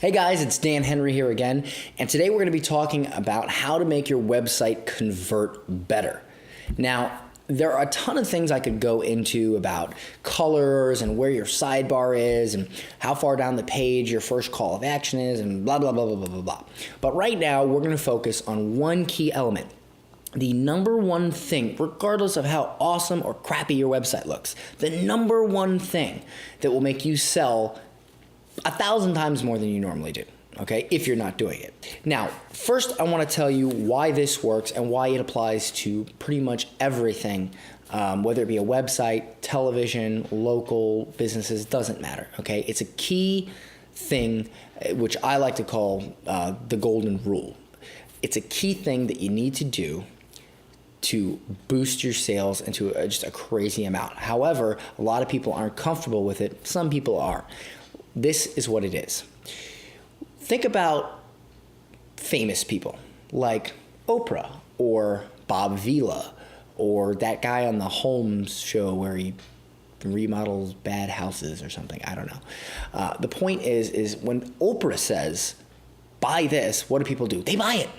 Hey guys, it's Dan Henry here again, and today we're going to be talking about how to make your website convert better. Now, there are a ton of things I could go into about colors and where your sidebar is and how far down the page your first call of action is and blah, blah, blah, blah, blah, blah, blah. But right now, we're going to focus on one key element. The number one thing, regardless of how awesome or crappy your website looks, the number one thing that will make you sell 1,000 times more than you normally do, okay, if you're not doing it. Now, first I want to tell you why this works and why it applies to pretty much everything, whether it be a website, television, local businesses, doesn't matter, okay? It's a key thing, which I like to call the golden rule. It's a key thing that you need to do to boost your sales into just a crazy amount. However, a lot of people aren't comfortable with it. Some people are. This is what it is. Think about famous people like Oprah or Bob Vila or that guy on the Holmes show where he remodels bad houses or something. I don't know. The point is when Oprah says, buy this, what do people do? They buy it.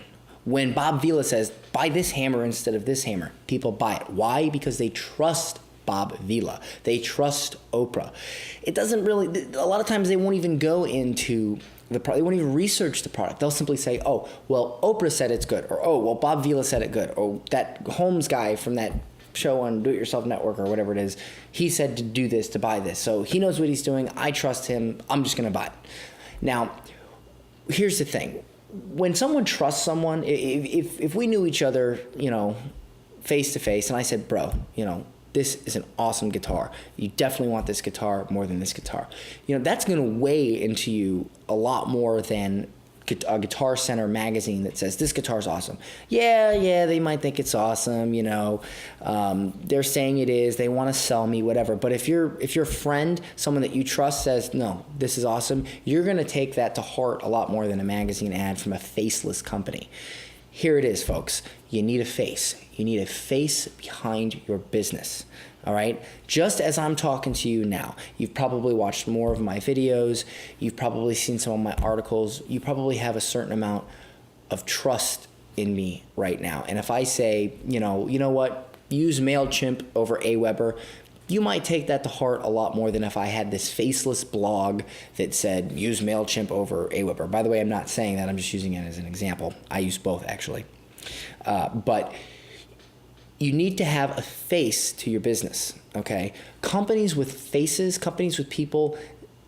When Bob Vila says, buy this hammer instead of this hammer, people buy it. Why? Because they trust Bob Vila. They trust Oprah. It doesn't really, a lot of times they won't even go into the product. They won't even research the product. They'll simply say, oh, well, Oprah said it's good. Or, oh, well, Bob Vila said it good. Or that Holmes guy from that show on Do It Yourself Network or whatever it is, he said to do this, to buy this. So he knows what he's doing. I trust him. I'm just going to buy it. Now, here's the thing. When someone trusts someone, if we knew each other, face to face, and I said, bro, this is an awesome guitar. You definitely want this guitar more than this guitar. That's going to weigh into you a lot more than a Guitar Center magazine that says this guitar is awesome. Yeah, they might think it's awesome. They're saying it is. They want to sell me, whatever. But if your friend, someone that you trust, says no, this is awesome, you're going to take that to heart a lot more than a magazine ad from a faceless company. Here it is, folks. You need a face. You need a face behind your business, all right? Just as I'm talking to you now, you've probably watched more of my videos. You've probably seen some of my articles. You probably have a certain amount of trust in me right now. And if I say, you know what, use MailChimp over Aweber, you might take that to heart a lot more than if I had this faceless blog that said use MailChimp over Aweber. By the way, I'm not saying that. I'm just using it as an example. I use both, actually. But you need to have a face to your business, okay? Companies with faces, companies with people,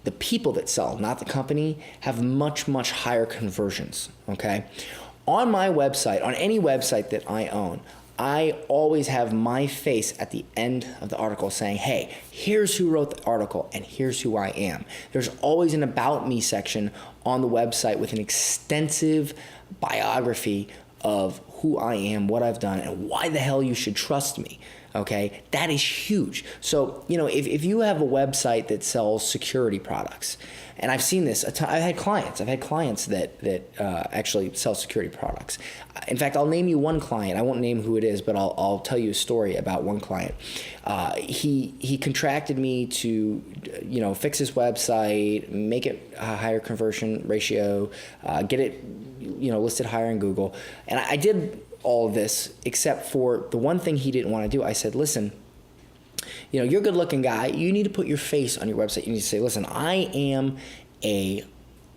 the people that sell, not the company, have much, much higher conversions, okay? On my website, on any website that I own, I always have my face at the end of the article saying, hey, here's who wrote the article and here's who I am. There's always an About Me section on the website with an extensive biography of who I am, what I've done, and why the hell you should trust me, okay? That is huge. So, if you have a website that sells security products, and I've seen this, I've had clients that actually sell security products. In fact, I'll name you one client. I won't name who it is, but I'll tell you a story about one client. He contracted me to, fix his website, make it a higher conversion ratio, get it, listed higher in Google. And I did all of this except for the one thing he didn't want to do. I said, listen, you're a good looking guy. You need to put your face on your website. You need to say, listen, I am a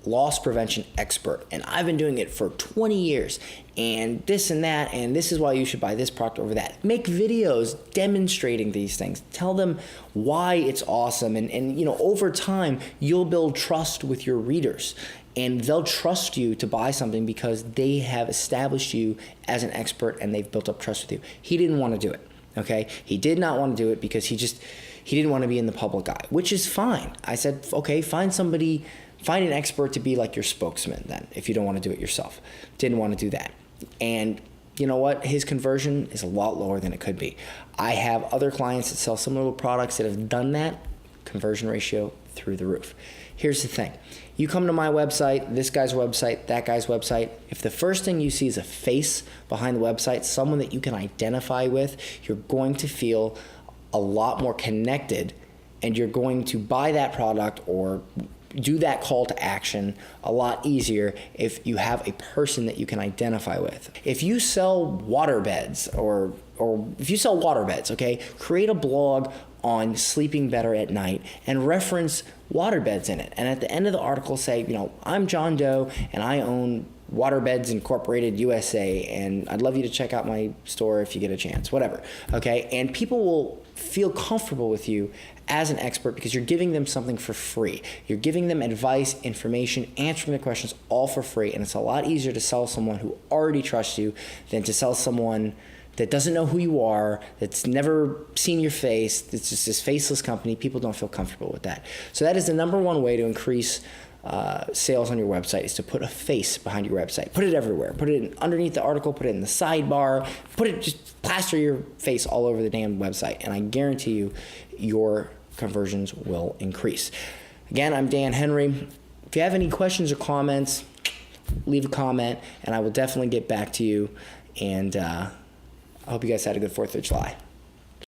loss prevention expert and I've been doing it for 20 years and this and that, and this is why you should buy this product over that. Make videos demonstrating these things. Tell them why it's awesome, and over time you'll build trust with your readers. And they'll trust you to buy something because they have established you as an expert and they've built up trust with you. He didn't want to do it, okay? He did not want to do it because he didn't want to be in the public eye, which is fine. I said, okay, find an expert to be like your spokesman then, if you don't want to do it yourself. Didn't want to do that. And you know what? His conversion is a lot lower than it could be. I have other clients that sell similar products that have done that. Conversion ratio through the roof. Here's the thing. You come to my website, this guy's website, that guy's website. If the first thing you see is a face behind the website, someone that you can identify with, you're going to feel a lot more connected and you're going to buy that product or do that call to action a lot easier if you have a person that you can identify with. If you sell water beds or if you sell water beds, okay, create a blog on sleeping better at night and reference water beds in it. And at the end of the article say, I'm John Doe and I own Waterbeds Incorporated USA, and I'd love you to check out my store if you get a chance, whatever, okay? And people will feel comfortable with you as an expert because you're giving them something for free. You're giving them advice, information, answering their questions all for free, and it's a lot easier to sell someone who already trusts you than to sell someone that doesn't know who you are, that's never seen your face, it's just this faceless company. People don't feel comfortable with that. So that is the number one way to increase sales on your website, is to put a face behind your website. Put it everywhere. Put it underneath the article, put it in the sidebar, just plaster your face all over the damn website, and I guarantee you your conversions will increase. Again, I'm Dan Henry. If you have any questions or comments, leave a comment and I will definitely get back to you, and I hope you guys had a good 4th of July.